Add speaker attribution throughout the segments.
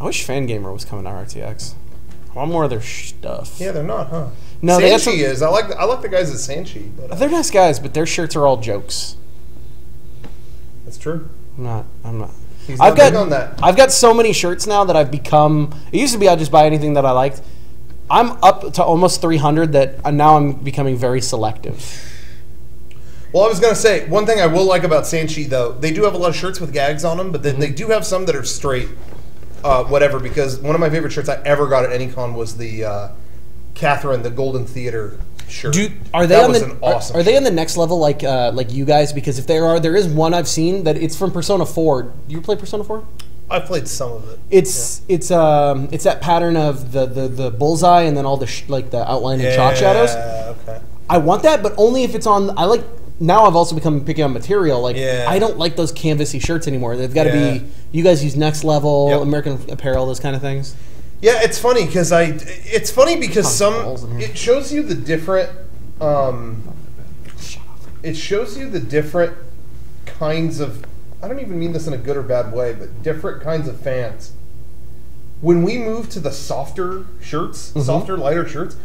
Speaker 1: I wish Fangamer was coming to RTX. I want more of their stuff.
Speaker 2: Yeah, they're not, huh?
Speaker 1: No,
Speaker 2: Sanchi is. I like the guys at Sanchi. But,
Speaker 1: they're nice guys, but their shirts are all jokes.
Speaker 2: That's true.
Speaker 1: I'm not.
Speaker 2: He's not big on that.
Speaker 1: I've got so many shirts now that I've become. It used to be I'd just buy anything that I liked. I'm up to almost 300 that now I'm becoming very selective.
Speaker 2: Well, I was going to say, one thing I will like about Sanchi, though, they do have a lot of shirts with gags on them, but then they do have some that are straight whatever, because one of my favorite shirts I ever got at any con was the Catherine, the Golden Theater shirt.
Speaker 1: Are they on the next level like you guys? Because if there is one I've seen that it's from Persona 4. Do you play Persona 4?
Speaker 2: I've played some of it.
Speaker 1: It's that pattern of the bullseye and then all the the outline and chalk shadows.
Speaker 2: Okay.
Speaker 1: I want that, but only if it's on. Now I've also become picky on material. I don't like those canvasy shirts anymore. They've got to be. You guys use Next Level, American Apparel, those kind of things. Yeah,
Speaker 2: it's funny because it shows you the different. It shows you the different kinds of. I don't even mean this in a good or bad way, but different kinds of fans. When we moved to the softer shirts, softer, lighter shirts,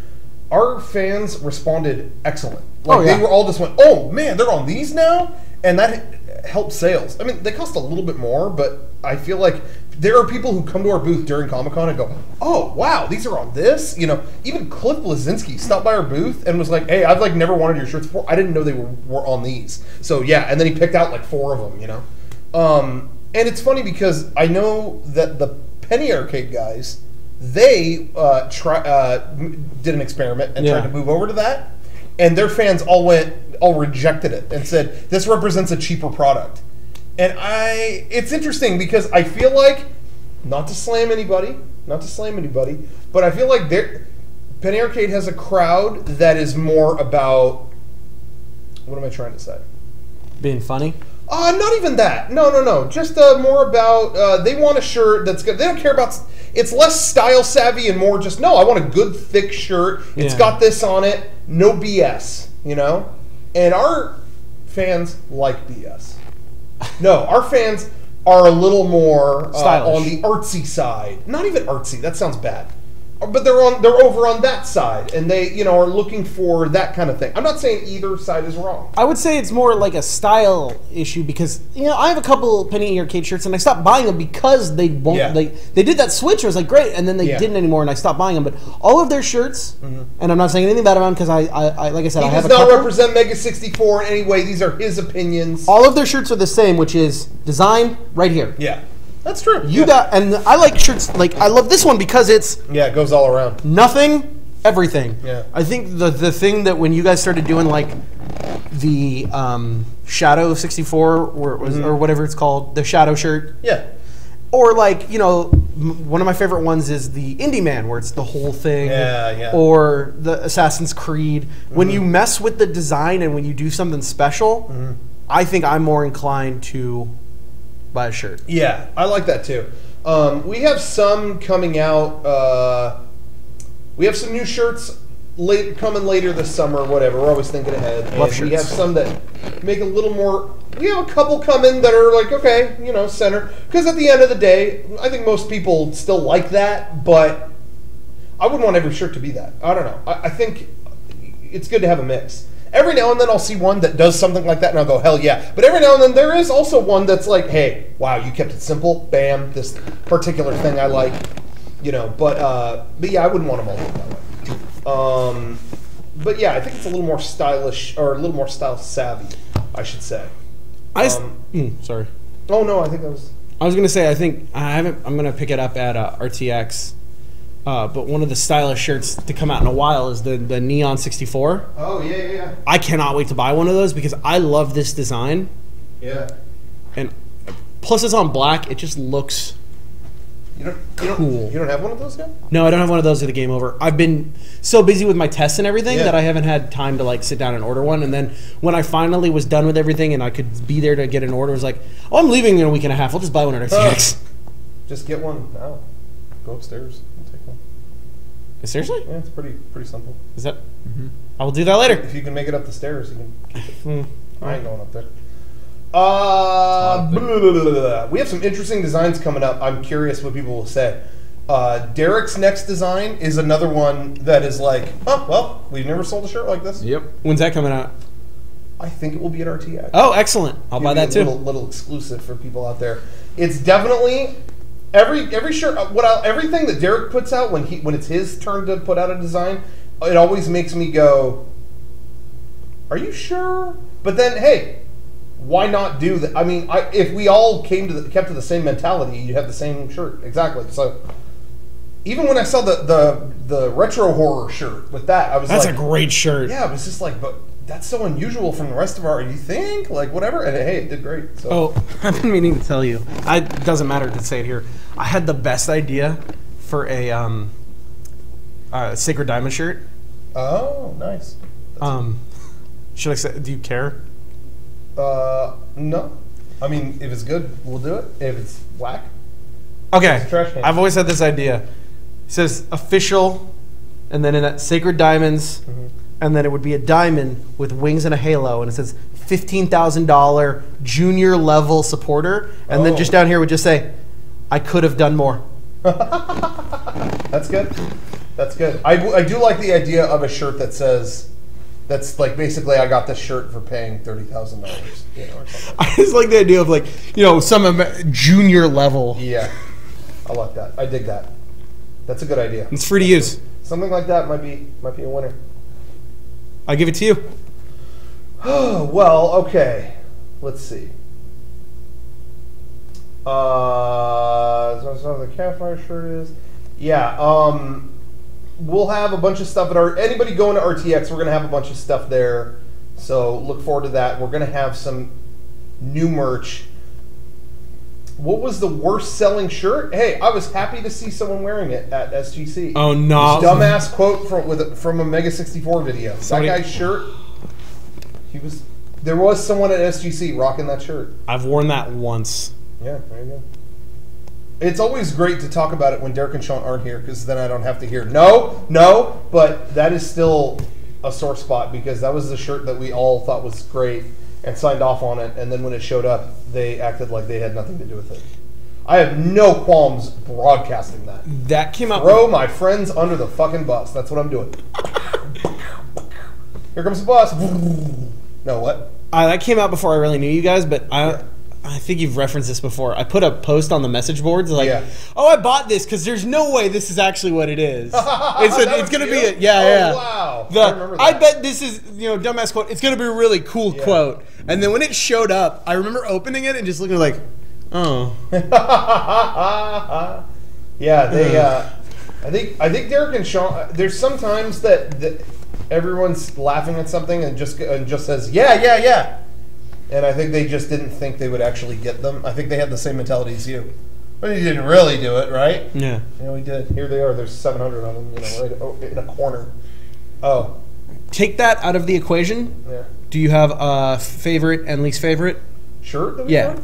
Speaker 2: our fans responded excellent. They were all just went, "Oh man, they're on these now," and that helped sales. I mean, they cost a little bit more, but I feel like there are people who come to our booth during Comic-Con and go, "Oh wow, these are on this." You know, even Cliff Blazinski stopped by our booth and was like, "Hey, I've never wanted your shirts before. I didn't know they were on these." So yeah, and then he picked out 4 of them. You know, and it's funny because I know that the Penny Arcade guys, they did an experiment and tried to move over to that, and their fans all rejected it and said this represents a cheaper product. And it's interesting because I feel like, not to slam anybody, but I feel like Penny Arcade has a crowd that is more about, what am I trying to say?
Speaker 1: Being funny?
Speaker 2: Not even that. No. Just more about, they want a shirt that's good. They don't care about, it's less style savvy and more just, no, I want a good thick shirt. It's got this on it. No BS, you know? And our fans like BS. No, our fans are a little more on the artsy side. Not even artsy. That sounds bad. But they're over on that side, and they are looking for that kind of thing. I'm not saying either side is wrong.
Speaker 1: I would say it's more like a style issue because I have a couple Penny Arcade shirts, and I stopped buying them because they won't. Yeah. They did that switch. I was like, great, and then they didn't anymore, and I stopped buying them. But all of their shirts, and I'm not saying anything bad about them because I like I said, I have a couple.
Speaker 2: He does not represent Mega64 in any way. These are his opinions.
Speaker 1: All of their shirts are the same, which is design right here.
Speaker 2: Yeah. That's true.
Speaker 1: And I like shirts, I love this one because it's...
Speaker 2: Yeah, it goes all around.
Speaker 1: Nothing, everything.
Speaker 2: Yeah.
Speaker 1: I think the thing that when you guys started doing, the Shadow 64, or whatever it's called, the Shadow shirt.
Speaker 2: Yeah.
Speaker 1: Or, one of my favorite ones is the Indie Man, where it's the whole thing.
Speaker 2: Yeah.
Speaker 1: Or the Assassin's Creed. When you mess with the design and when you do something special, I think I'm more inclined to... buy a shirt.
Speaker 2: Yeah, I like that too. We have some coming out. We have some new shirts coming later this summer, whatever. We're always thinking ahead.
Speaker 1: Love
Speaker 2: and
Speaker 1: shirts.
Speaker 2: We have some that make a little more... We have a couple coming that are okay, center. Because at the end of the day, I think most people still like that, but I wouldn't want every shirt to be that. I don't know. I think it's good to have a mix. Every now and then I'll see one that does something like that and I'll go, hell yeah. But every now and then there is also one that's like, hey, wow, you kept it simple. Bam, this particular thing I like. But yeah, I wouldn't want them all that way. But yeah, I think it's a little more stylish, or a little more style savvy, I should say.
Speaker 1: Sorry.
Speaker 2: Oh no, I think that was...
Speaker 1: I was going to say, I'm going to pick it up at RTX. But one of the stylish shirts to come out in a while is the Neon 64.
Speaker 2: Oh, yeah.
Speaker 1: I cannot wait to buy one of those because I love this design.
Speaker 2: Yeah.
Speaker 1: And plus it's on black. It just looks cool.
Speaker 2: You don't have one of those yet?
Speaker 1: No, I don't have one of those at the Game Over. I've been so busy with my tests and everything that I haven't had time to sit down and order one. And then when I finally was done with everything and I could be there to get an order, I was like, oh, I'm leaving in a week and a half. I'll just buy one at RTX.
Speaker 2: Just get one now. Go upstairs.
Speaker 1: Seriously?
Speaker 2: Yeah, it's pretty simple.
Speaker 1: Is that? I will do that later.
Speaker 2: If you can make it up the stairs, you can keep it. I ain't going up there. We have some interesting designs coming up. I'm curious what people will say. Derek's next design is another one that is like, oh, well, we've never sold a shirt like this.
Speaker 3: Yep.
Speaker 1: When's that coming out?
Speaker 2: I think it will be at RTX.
Speaker 1: Oh, excellent. I'll buy that too.
Speaker 2: Little exclusive for people out there. It's definitely every shirt. Everything that Derek puts out when it's his turn to put out a design, it always makes me go, "Are you sure?" But then, hey, why not do that? I mean, if we all kept to the same mentality, you'd have the same shirt exactly. So. Even when I saw the retro horror shirt with that, I was
Speaker 1: that's a great shirt.
Speaker 2: Yeah, it was just like, but that's so unusual from the rest of our. You think like whatever, and hey, it did great. So.
Speaker 1: Oh, I've been meaning to tell you. It doesn't matter to say it here. I had the best idea for a Sacred Diamond shirt.
Speaker 2: Oh, nice.
Speaker 1: Should I say? Do you care?
Speaker 2: No. I mean, if it's good, we'll do it. If it's whack,
Speaker 1: okay.
Speaker 2: Trash can.
Speaker 1: I've always had this idea. It says official, and then in that Sacred Diamonds, and then it would be a diamond with wings and a halo, and it says $15,000 junior level supporter, and then just down here would just say, I could have done more.
Speaker 2: That's good. That's good. I do like the idea of a shirt that says, that's like basically I got this shirt for paying $30,000, or something.
Speaker 1: I just like the idea of some junior level.
Speaker 2: Yeah, I like that. I dig that. That's a good idea.
Speaker 1: It's free to use.
Speaker 2: Something like that might be a winner.
Speaker 1: I give it to you.
Speaker 2: Well, okay. Let's see. So the campfire shirt is. Yeah. We'll have a bunch of stuff at anybody going to RTX. We're going to have a bunch of stuff there. So look forward to that. We're going to have some new merch. What was the worst selling shirt? Hey, I was happy to see someone wearing it at SGC.
Speaker 1: Oh no!
Speaker 2: This dumbass quote from a Mega64 video. That guy's shirt. There was someone at SGC rocking that shirt.
Speaker 1: I've worn that once.
Speaker 2: Yeah, there you go. It's always great to talk about it when Derek and Sean aren't here, because then I don't have to hear no. But that is still a sore spot, because that was the shirt that we all thought was great and signed off on it, and then when it showed up, they acted like they had nothing to do with it. I have no qualms broadcasting that.
Speaker 1: That came out.
Speaker 2: Throw my friends under the fucking bus. That's what I'm doing. Here comes the bus. No, what?
Speaker 1: That came out before I really knew you guys, but I think you've referenced this before. I put a post on the message boards I bought this because there's no way this is actually what it is. It's going to be
Speaker 2: wow.
Speaker 1: I bet this is, dumbass quote. It's going to be a really cool quote. And then when it showed up, I remember opening it and just looking like, oh.
Speaker 2: Yeah, they. I think Derek and Sean. There's sometimes that everyone's laughing at something and just says yeah. And I think they just didn't think they would actually get them. I think they had the same mentality as you. But you didn't really do it, right?
Speaker 1: Yeah.
Speaker 2: Yeah, we did. Here they are. There's 700 of them, right in a corner. Oh.
Speaker 1: Take that out of the equation.
Speaker 2: Yeah.
Speaker 1: Do you have a favorite and least favorite?
Speaker 2: Shirt that we have?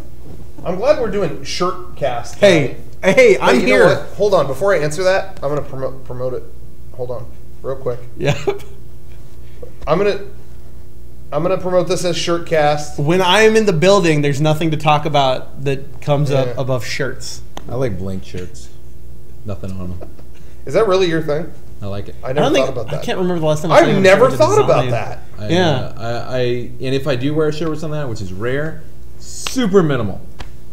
Speaker 2: I'm glad we're doing ShirtCast.
Speaker 1: Hey, I'm here.
Speaker 2: You know what? Hold on. Before I answer that, I'm going to promote it. Hold on. Real quick.
Speaker 1: Yeah.
Speaker 2: I'm gonna promote this as ShirtCast.
Speaker 1: When I am in the building, there's nothing to talk about that comes up above shirts.
Speaker 3: I like blank shirts. Nothing on them.
Speaker 2: Is that really your thing?
Speaker 3: I like it.
Speaker 2: I never thought about that.
Speaker 1: I can't remember the last time
Speaker 2: I've never thought about that.
Speaker 3: And if I do wear a shirt with something on it, which is rare, super minimal.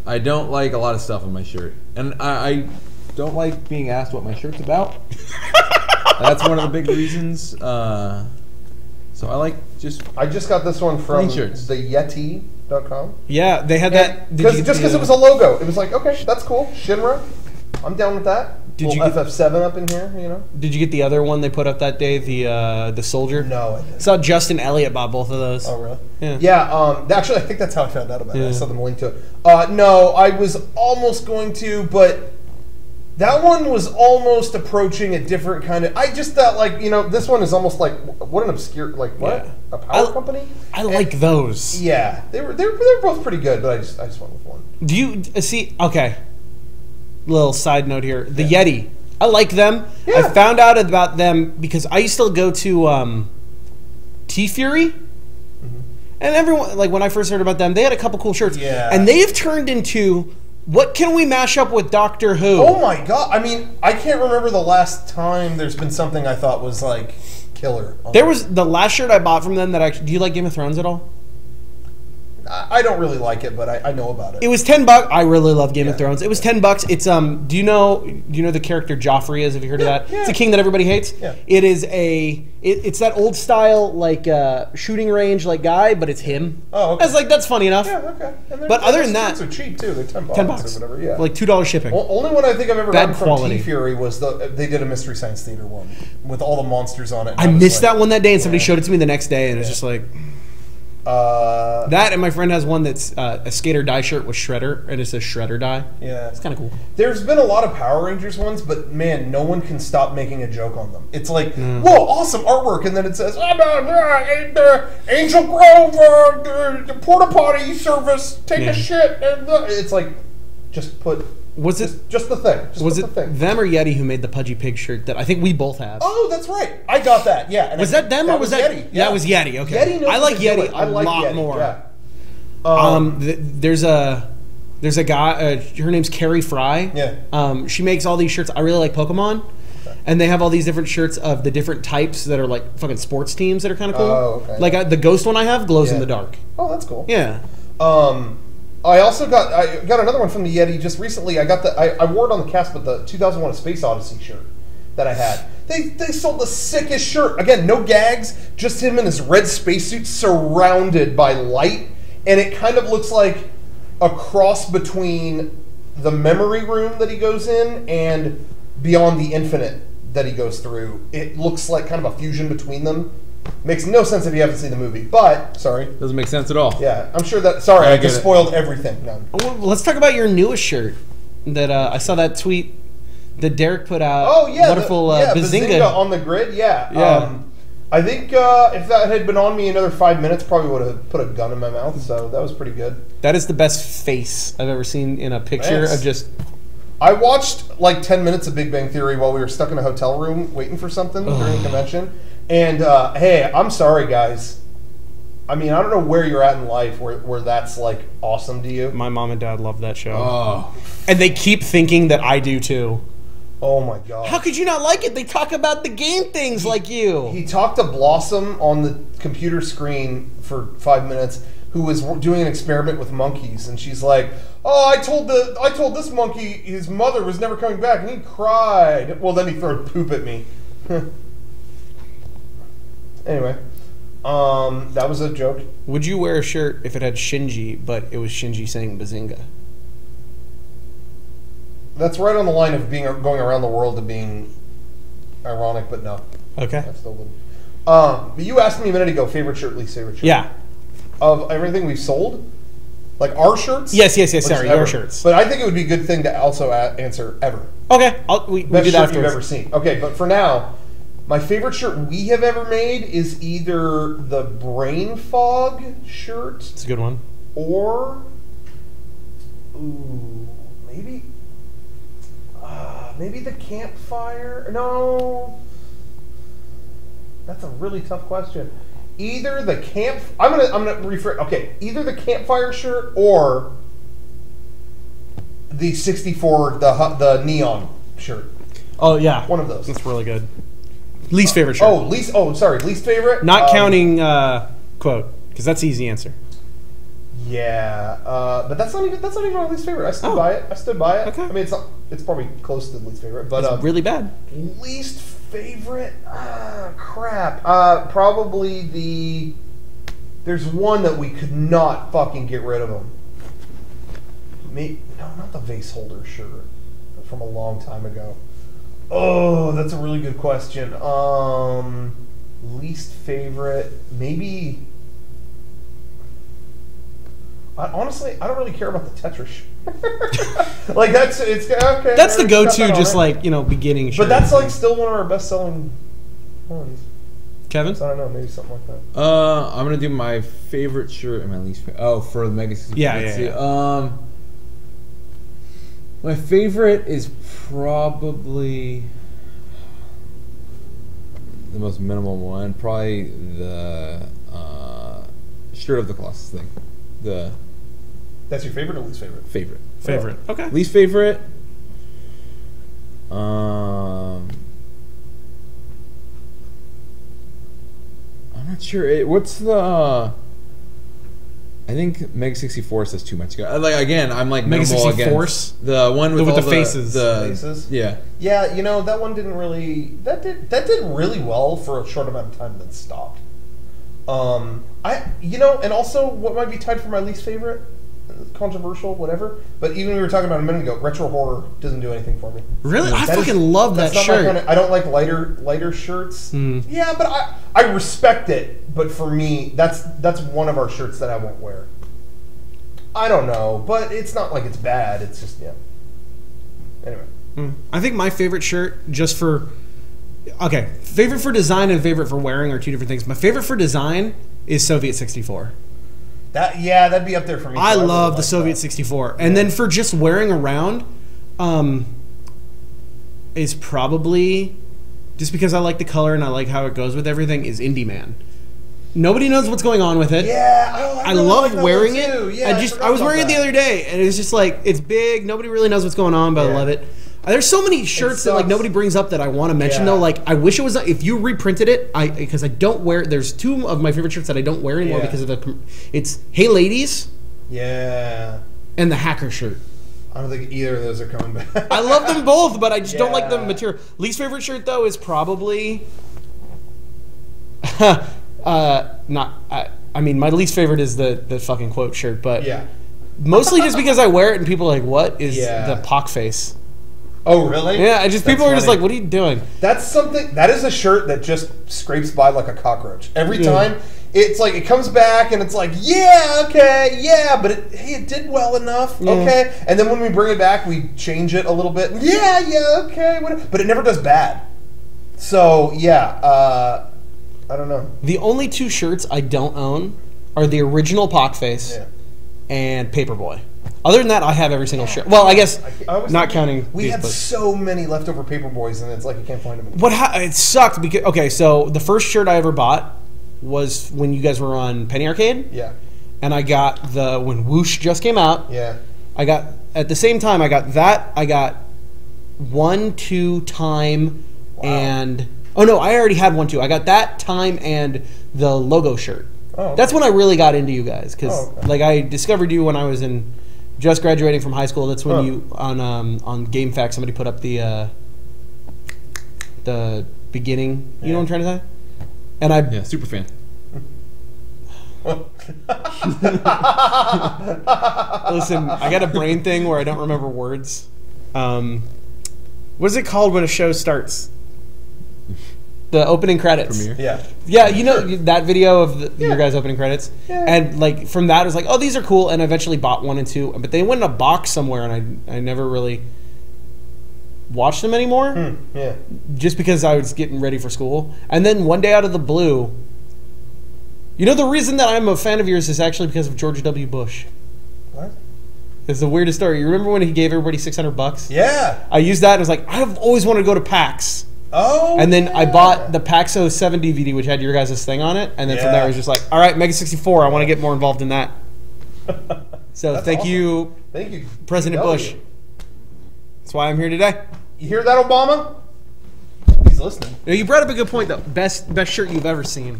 Speaker 3: I don't like a lot of stuff on my shirt. And I don't like being asked what my shirt's about. That's one of the big reasons. So I just got this one from the Yeti.com.
Speaker 1: Yeah, they had that.
Speaker 2: Just because it was a logo. It was like, okay, that's cool. Shinra. I'm down with that. Did you get FF7 up in here,
Speaker 1: Did you get the other one they put up that day, the Soldier?
Speaker 2: No, I didn't.
Speaker 1: Saw Justin Elliott bought both of those.
Speaker 2: Oh, really?
Speaker 1: Yeah.
Speaker 2: Yeah, actually, I think that's how I found out about it. I saw them link to it. No, I was almost going to, but that one was almost approaching a different kind of... I just thought, this one is almost like, what an obscure... Like, what? Yeah. A power company?
Speaker 1: I like those.
Speaker 2: Yeah. They're both pretty good, but I just went with one.
Speaker 1: Do you... see... Okay. Little side note here. The Yeti. I like them. Yeah. I found out about them because I used to go to T-Fury. Mm-hmm. And everyone, like when I first heard about them, they had a couple cool shirts.
Speaker 2: Yeah.
Speaker 1: And they have turned into, what can we mash up with Doctor Who?
Speaker 2: Oh my god! I mean, I can't remember the last time there's been something I thought was like killer.
Speaker 1: There was the last shirt I bought from them that actually. Do you like Game of Thrones at all?
Speaker 2: I don't really like it, but I know about it.
Speaker 1: It was $10. I really love Game of Thrones. It was $10. It's do you know the character Joffrey is? Have you heard of that?
Speaker 2: Yeah.
Speaker 1: It's a king that everybody hates.
Speaker 2: Yeah.
Speaker 1: It is it's that old style like shooting range like guy, but it's him.
Speaker 2: Oh, okay.
Speaker 1: That's funny enough.
Speaker 2: Yeah, okay. And
Speaker 1: But other than that,
Speaker 2: are cheap too. They're $10
Speaker 1: $10
Speaker 2: or whatever. Yeah,
Speaker 1: like $2 shipping.
Speaker 2: Only one I think I've ever
Speaker 1: Bad
Speaker 2: gotten from
Speaker 1: quality.
Speaker 2: T-Fury was they did a Mystery Science Theater one with all the monsters on it.
Speaker 1: I missed that one that day, and somebody showed it to me the next day, and it's just like. That, and my friend has one that's a Skater Die shirt with Shredder, and it says Shredder Die.
Speaker 2: Yeah.
Speaker 1: It's kind of cool.
Speaker 2: There's been a lot of Power Rangers ones, but man, no one can stop making a joke on them. It's like, whoa, awesome artwork, and then it says, Angel Grove, the porta potty service, take a shit. And it's like, just put... just the thing?
Speaker 1: Was it them or Yeti who made the Pudgy Pig shirt that I think we both have?
Speaker 2: Oh, that's right. I got that. Yeah.
Speaker 1: Was that them or was that
Speaker 2: Yeti?
Speaker 1: Yeah, it was Yeti. Okay.
Speaker 2: Yeti knows
Speaker 1: I like
Speaker 2: how to do
Speaker 1: Yeti
Speaker 2: it. I like
Speaker 1: lot
Speaker 2: Yeti,
Speaker 1: more.
Speaker 2: Yeah.
Speaker 1: There's a guy. Her name's Carrie Fry.
Speaker 2: Yeah.
Speaker 1: She makes all these shirts. I really like Pokemon, and they have all these different shirts of the different types that are like fucking sports teams that are kind of cool.
Speaker 2: Oh, okay.
Speaker 1: Like the Ghost one I have glows in the dark.
Speaker 2: Oh, that's cool.
Speaker 1: Yeah.
Speaker 2: I also got another one from the Yeti just recently. I wore it on the cast, but the 2001: A Space Odyssey shirt that I had. They sold the sickest shirt. Again, no gags, just him in his red spacesuit surrounded by light, and it kind of looks like a cross between the memory room that he goes in and Beyond the Infinite that he goes through. It looks like kind of a fusion between them. Makes no sense if you haven't seen the movie, but sorry,
Speaker 3: Doesn't make sense at all.
Speaker 2: yeah, I'm sure that. Sorry, I just spoiled everything. No.
Speaker 1: Well, let's talk about your newest shirt. That I saw that tweet that Derek put out.
Speaker 2: Oh yeah,
Speaker 1: wonderful
Speaker 2: Bazinga on the grid. Yeah,
Speaker 1: Yeah.
Speaker 2: I think if that had been on me another 5 minutes, probably would have put a gun in my mouth. So that was pretty good.
Speaker 1: That is the best face I've ever seen in a picture of just.
Speaker 2: I watched like 10 minutes of Big Bang Theory while we were stuck in a hotel room waiting for something during the convention. And hey, I'm sorry, guys. I mean, I don't know where you're at in life where that's like awesome to you.
Speaker 1: My mom and dad love that show.
Speaker 3: Oh.
Speaker 1: And they keep thinking that I do too.
Speaker 2: Oh my god.
Speaker 1: How could you not like it? They talk about the game things like you.
Speaker 2: He talked to Blossom on the computer screen for 5 minutes, who was doing an experiment with monkeys, and she's like, "Oh, I told this monkey his mother was never coming back, and he cried." Well, then he threw poop at me. Anyway, that was a joke.
Speaker 1: Would you wear a shirt if it had Shinji, but it was Shinji saying Bazinga?
Speaker 2: That's right on the line of going around the world to being ironic, but no.
Speaker 1: Okay.
Speaker 2: I still wouldn't. But you asked me a minute ago, favorite shirt, least favorite shirt.
Speaker 1: Yeah.
Speaker 2: Of everything we've sold? Like our shirts?
Speaker 1: Yes, sorry, your shirts.
Speaker 2: But I think it would be a good thing to also answer ever.
Speaker 1: Okay, we
Speaker 2: Best
Speaker 1: do that
Speaker 2: shirt
Speaker 1: afterwards.
Speaker 2: you've ever seen. Okay, but for now, my favorite shirt we have ever made is either the Brain Fog shirt.
Speaker 1: It's a good one.
Speaker 2: Or, maybe the Campfire. No, that's a really tough question. Either the I'm gonna rephrase. Okay, either the Campfire shirt or the 64 the neon shirt.
Speaker 1: Oh yeah,
Speaker 2: one of those.
Speaker 1: That's really good. Least favorite shirt.
Speaker 2: Least favorite.
Speaker 1: Not counting quote, because that's the easy answer.
Speaker 2: Yeah, but that's not even my least favorite. I stood by it.
Speaker 1: Okay.
Speaker 2: I mean, it's probably close to the least favorite, but
Speaker 1: it's really bad.
Speaker 2: Least favorite? Crap. Probably there's one that we could not fucking get rid of them. No, not the vase holder shirt from a long time ago. Oh, that's a really good question. Least favorite, maybe. Honestly, I don't really care about the Tetris shirt. Like it's okay.
Speaker 1: That's the go-to, just like beginning shirt.
Speaker 2: But that's like still one of our best-selling ones.
Speaker 1: Kevin?
Speaker 2: So I don't know, maybe something like that.
Speaker 3: I'm gonna do my favorite shirt and my least favorite. Oh, for the Mega64.
Speaker 1: Yeah.
Speaker 3: My favorite is probably the most minimal one. Probably the shirt of the Colossus thing.
Speaker 2: That's your favorite or least favorite?
Speaker 3: Favorite.
Speaker 1: Okay.
Speaker 3: Least favorite. I'm not sure. What's the? I think Mega64 says too much. Like again, I'm like minimal against the one with
Speaker 1: the
Speaker 3: all
Speaker 1: faces.
Speaker 2: Faces.
Speaker 3: Yeah.
Speaker 2: Yeah, you know that one didn't really. That did really well for a short amount of time, then stopped. And also what might be tied for my least favorite, controversial, whatever. But even we were talking about a minute ago, retro horror doesn't do anything for me.
Speaker 1: Really, I fucking love that shirt.
Speaker 2: I don't like lighter shirts. Yeah, but I respect it. But for me, that's one of our shirts that I won't wear. I don't know, but it's not like it's bad. It's just Anyway,
Speaker 1: I think my favorite shirt, favorite for design and favorite for wearing are two different things. My favorite for design is Soviet 64.
Speaker 2: That'd be up there for me.
Speaker 1: I love the Soviet 64. And then for just wearing around, is probably, just because I like the color and I like how it goes with everything, is Indie Man. Nobody knows what's going on with it.
Speaker 2: Yeah,
Speaker 1: I love wearing it.
Speaker 2: Yeah,
Speaker 1: I was wearing it the other day, and it's just like, it's big. Nobody really knows what's going on, but I love it. There's so many shirts that like nobody brings up that I want to mention though. Like I wish it was if you reprinted it. Because I don't wear. There's two of my favorite shirts that I don't wear anymore because of it's Hey Ladies.
Speaker 2: Yeah.
Speaker 1: And the Hacker shirt.
Speaker 2: I don't think either of those are coming back.
Speaker 1: I love them both, but I just don't like the material. Least favorite shirt though is probably. I mean, my least favorite is the fucking quote shirt, but mostly just because I wear it and people are like, "What is the pock face?"
Speaker 2: Oh, really?
Speaker 1: Yeah, people are just like, "What are you doing?"
Speaker 2: That's something. That is a shirt that just scrapes by like a cockroach every time. It's like it comes back and it's like, but it did well enough, okay. And then when we bring it back, we change it a little bit. Okay, whatever. But it never does bad. So I don't know. The
Speaker 1: only two shirts I don't own are the original Pockface and Paperboy. Other than that, I have every single shirt. Well, I guess not counting.
Speaker 2: We had so many leftover Paperboys, and it's like you can't find them anymore.
Speaker 1: It sucked because so the first shirt I ever bought was when you guys were on Penny Arcade.
Speaker 2: Yeah.
Speaker 1: And I got when Whoosh just came out.
Speaker 2: Yeah.
Speaker 1: I got at the same time I got that. I got 1, 2, Time, and oh no, I already had 1, 2. I got that, Time, and the logo shirt. Oh, okay. That's when I really got into you guys because like I discovered you when I was just graduating from high school. That's when you on GameFAQs somebody put up the beginning. You know what I'm trying to say? And
Speaker 3: super fan.
Speaker 1: Listen, I got a brain thing where I don't remember words. What is it called when a show starts? The opening credits.
Speaker 3: Premiere.
Speaker 1: Yeah, you know that video of your guys' opening credits? Yeah. And like from that, I was like, oh, these are cool. And I eventually bought 1 and 2. But they went in a box somewhere, and I never really watched them anymore.
Speaker 2: Yeah.
Speaker 1: Just because I was getting ready for school. And then one day out of the blue, you know the reason that I'm a fan of yours is actually because of George W. Bush.
Speaker 2: What?
Speaker 1: It's the weirdest story. You remember when he gave everybody $600?
Speaker 2: Yeah.
Speaker 1: I used that and I was like, I've always wanted to go to PAX.
Speaker 2: Oh.
Speaker 1: And then I bought the PAX 07 DVD, which had your guys' thing on it. And then from there, I was just like, all right, Mega64, I want to get more involved in that. So thank you, President Bush. That's why I'm here today.
Speaker 2: You hear that, Obama? He's listening.
Speaker 1: Now, you brought up a good point, though. Best shirt you've ever seen.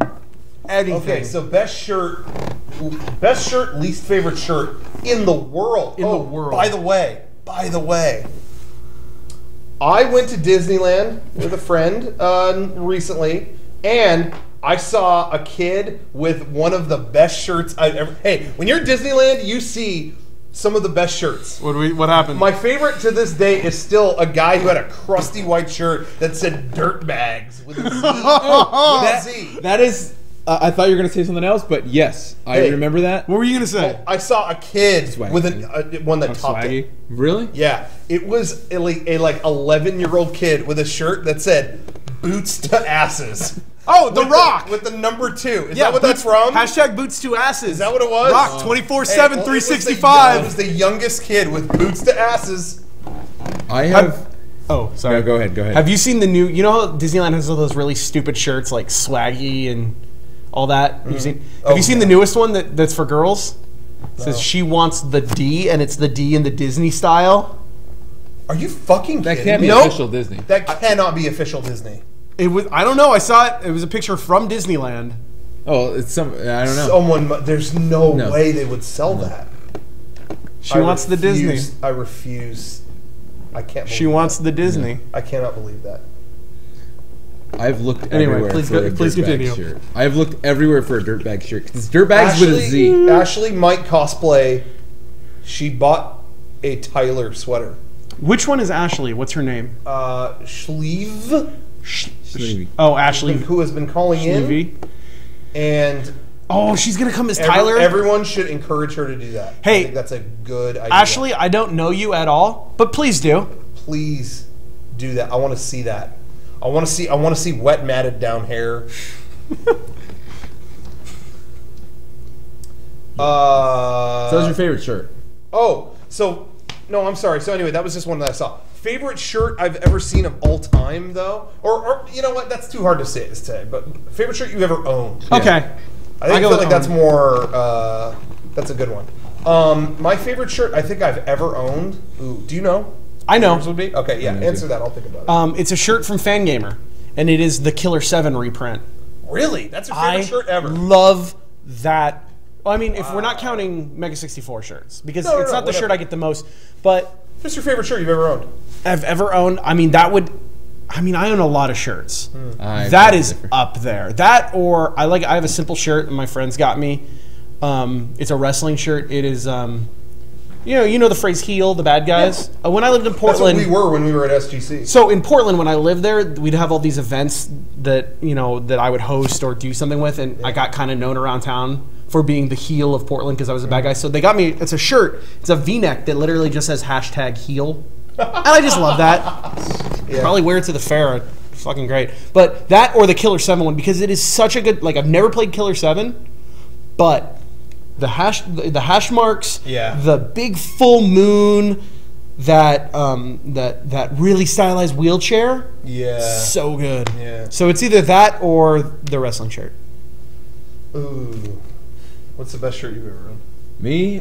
Speaker 1: Anything.
Speaker 2: Okay, so best shirt, least favorite shirt in the world.
Speaker 1: In the world.
Speaker 2: By the way, I went to Disneyland with a friend recently, and I saw a kid with one of the best shirts I've ever. Hey, when you're at Disneyland, you see some of the best shirts.
Speaker 1: What happened?
Speaker 2: My favorite to this day is still a guy who had a crusty white shirt that said "Dirt Bags" with a Z.
Speaker 3: That is. I thought you were going to say something else, but yes, I remember that.
Speaker 1: What were you going to say?
Speaker 2: Well, I saw a kid with one that topped
Speaker 3: swaggy.
Speaker 2: it.
Speaker 3: Really?
Speaker 2: Yeah, it was a 11-year-old kid with a shirt that said "Boots to Asses."
Speaker 1: Oh, The Rock
Speaker 2: with the number 2. Is that what that's from?
Speaker 1: Hashtag Boots to Asses.
Speaker 2: Is that what it was?
Speaker 1: Rock 24/7, 365.
Speaker 2: It was the youngest kid with boots to asses.
Speaker 3: I have.
Speaker 1: Oh, sorry.
Speaker 3: No, go ahead.
Speaker 1: Have you seen the new? You know how Disneyland has all those really stupid shirts like Swaggy and all that. Have you seen the newest one that's for girls? It says she wants the D, and it's the D in the Disney style.
Speaker 2: Are you fucking
Speaker 3: That
Speaker 2: kidding
Speaker 3: can't
Speaker 2: me?
Speaker 3: be official Disney.
Speaker 2: That cannot be official Disney.
Speaker 1: It was. I don't know. I saw it. It was a picture from Disneyland.
Speaker 3: Oh, it's some. I don't know.
Speaker 2: There's no way they would sell that.
Speaker 1: She wants the Disney.
Speaker 2: I refuse. I can't.
Speaker 1: She wants the Disney.
Speaker 2: I cannot believe that.
Speaker 3: I've looked everywhere
Speaker 1: please
Speaker 3: for a
Speaker 1: continue.
Speaker 3: dirtbag shirt. I've looked everywhere for a dirtbag shirt. It's dirtbags with a Z.
Speaker 2: Ashley might cosplay. She bought a Tyler sweater.
Speaker 1: Which one is Ashley? What's her name?
Speaker 2: Schlieve.
Speaker 1: Oh, Ashley.
Speaker 2: Who has been calling in. And
Speaker 1: she's gonna come as Tyler.
Speaker 2: Everyone should encourage her to do that.
Speaker 1: Hey,
Speaker 2: I think that's a good idea.
Speaker 1: Ashley, I don't know you at all, but please do.
Speaker 2: Please do that. I want to see that. I want to see wet matted down hair.
Speaker 3: So what's your favorite shirt?
Speaker 2: No, I'm sorry. So anyway, that was just one that I saw. Favorite shirt I've ever seen of all time, though, or you know what? That's too hard to say. But favorite shirt you've ever owned?
Speaker 1: Okay,
Speaker 2: I feel like that's more. That's a good one. My favorite shirt I think I've ever owned. Ooh, do you know?
Speaker 1: I know.
Speaker 2: Yours would be? Okay, yeah. Answer that. I'll think about it.
Speaker 1: It's a shirt from Fangamer, and it is the Killer 7 reprint.
Speaker 2: Really? That's your favorite shirt ever?
Speaker 1: Love that. Well, I mean, if we're not counting Mega64 shirts, because it's not the shirt I get the most, but...
Speaker 2: What's your favorite shirt you've ever owned?
Speaker 1: I've ever owned, I mean, I own a lot of shirts. That is up there. That, or I have a simple shirt that my friends got me. It's a wrestling shirt. It is, you know the phrase heel, the bad guys? Yeah. When I lived in Portland...
Speaker 2: That's what we were when we were at SGC.
Speaker 1: So in Portland, when I lived there, we'd have all these events that, that I would host or do something with, and I got kind of known around town for being the heel of Portland because I was a bad guy. So they got me, it's a shirt, it's a V-neck that literally just says #heel. And I just love that. Yeah. Probably wear it to the fair. Fucking great. But that or the Killer 7 one, because it is such a good, I've never played Killer 7, but the hash marks, the big full moon, that really stylized wheelchair, so good. Yeah. So it's either that or the wrestling shirt.
Speaker 2: Ooh. What's the best shirt you've ever owned?
Speaker 3: Me?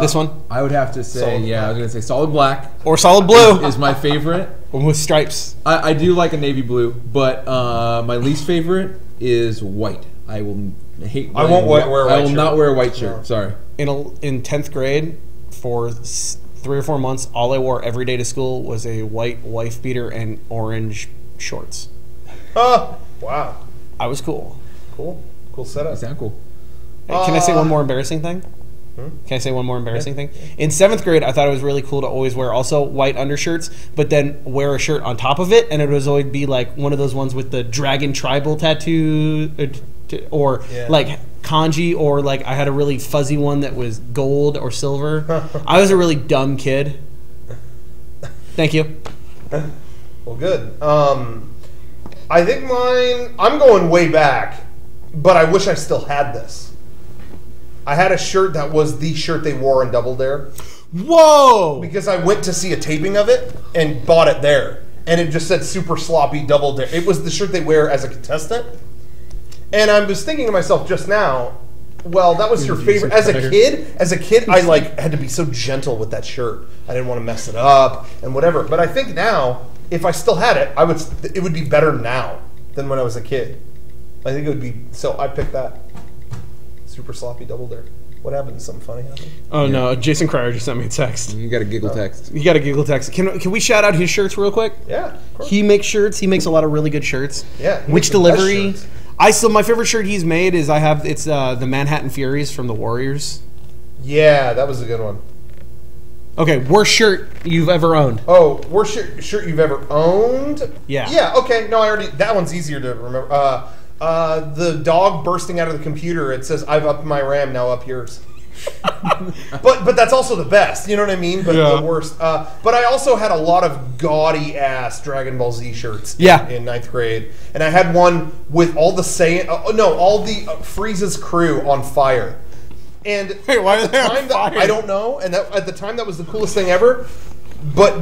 Speaker 1: This one?
Speaker 3: I would have to say, I was going to say solid black.
Speaker 1: Or solid blue.
Speaker 3: Is my favorite.
Speaker 1: With stripes.
Speaker 3: I do like a navy blue, but my least favorite is white. I will hate
Speaker 2: I won't wear a white shirt.
Speaker 3: I will not wear a white shirt. No. Sorry.
Speaker 1: In 10th grade, for 3 or 4 months, all I wore every day to school was a white wife beater and orange shorts.
Speaker 2: Oh, wow.
Speaker 1: I was cool.
Speaker 2: Cool setup.
Speaker 3: You sound cool.
Speaker 1: Can I say one more embarrassing thing? Can I say one more embarrassing thing? In 7th grade, I thought it was really cool to always wear also white undershirts, but then wear a shirt on top of it, and it would always be like one of those ones with the dragon tribal tattoo, or kanji, or I had a really fuzzy one that was gold or silver. I was a really dumb kid. Thank you.
Speaker 2: Well, good. I think mine, I'm going way back, but I wish I still had this. I had a shirt that was the shirt they wore in Double Dare.
Speaker 1: Whoa!
Speaker 2: Because I went to see a taping of it and bought it there. And it just said super sloppy Double Dare. It was the shirt they wear as a contestant. And I was thinking to myself just now, well, that was your favorite. As a kid, I had to be so gentle with that shirt. I didn't want to mess it up and whatever. But I think now, if I still had it, it would be better now than when I was a kid. I think it would be, so I picked that. Super sloppy Double Dare. What happened? Something funny happened?
Speaker 1: Oh, no. Jason Cryer just sent me a text.
Speaker 3: You got a giggle text.
Speaker 1: You got a giggle text. Can we shout out his shirts real quick?
Speaker 2: Yeah, of course.
Speaker 1: He makes shirts. He makes a lot of really good shirts.
Speaker 2: Yeah.
Speaker 1: Which delivery? My favorite shirt he's made is it's the Manhattan Furies from the Warriors.
Speaker 2: Yeah, that was a good one.
Speaker 1: Okay, worst shirt you've ever owned.
Speaker 2: Oh, worst shirt you've ever owned?
Speaker 1: Yeah.
Speaker 2: Yeah, okay. No, that one's easier to remember. The dog bursting out of the computer, it says, "I've upped my RAM, now up yours." but that's also the best, you know what I mean? But the worst. But I also had a lot of gaudy ass Dragon Ball Z shirts in 9th grade. And I had one with all the Frieza's crew on fire. And
Speaker 1: why are they on fire?
Speaker 2: I don't know. And at the time that was the coolest thing ever. But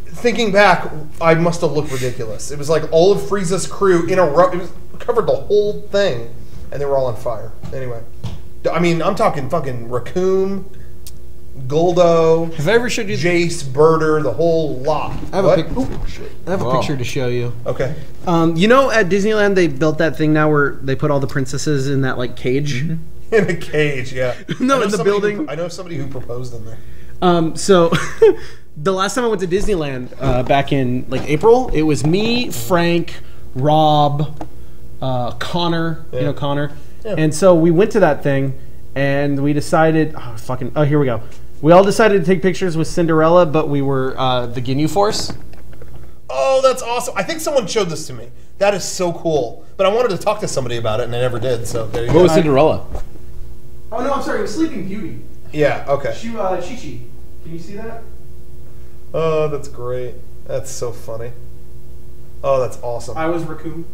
Speaker 2: thinking back, I must have looked ridiculous. It was like all of Frieza's crew in a row. It covered the whole thing and they were all on fire. Anyway, I mean, I'm talking fucking Raccoon, Goldo.
Speaker 1: Have I ever showed you
Speaker 2: Jace, Birder, the whole lot?
Speaker 1: I have a picture to show you.
Speaker 2: Okay.
Speaker 1: You know, at Disneyland they built that thing now where they put all the princesses in that like cage.
Speaker 2: Mm-hmm. In a cage, yeah.
Speaker 1: No, in the building.
Speaker 2: I know somebody who proposed in there.
Speaker 1: So the last time I went to Disneyland back in like April, it was me, Frank, Rob, Connor. Yeah. You know Connor. Yeah. And so we went to that thing, and we decided. Oh, here we go. We all decided to take pictures with Cinderella, but we were the Ginyu Force.
Speaker 2: Oh, that's awesome! I think someone showed this to me. That is so cool. But I wanted to talk to somebody about it, and I never did. So there you go.
Speaker 3: What was Cinderella?
Speaker 1: Oh no, I'm sorry. It was Sleeping Beauty.
Speaker 2: Yeah. Okay.
Speaker 1: Chi-Chi. Can you see that?
Speaker 2: Oh, that's great. That's so funny. Oh, that's awesome.
Speaker 1: I was Raccoon.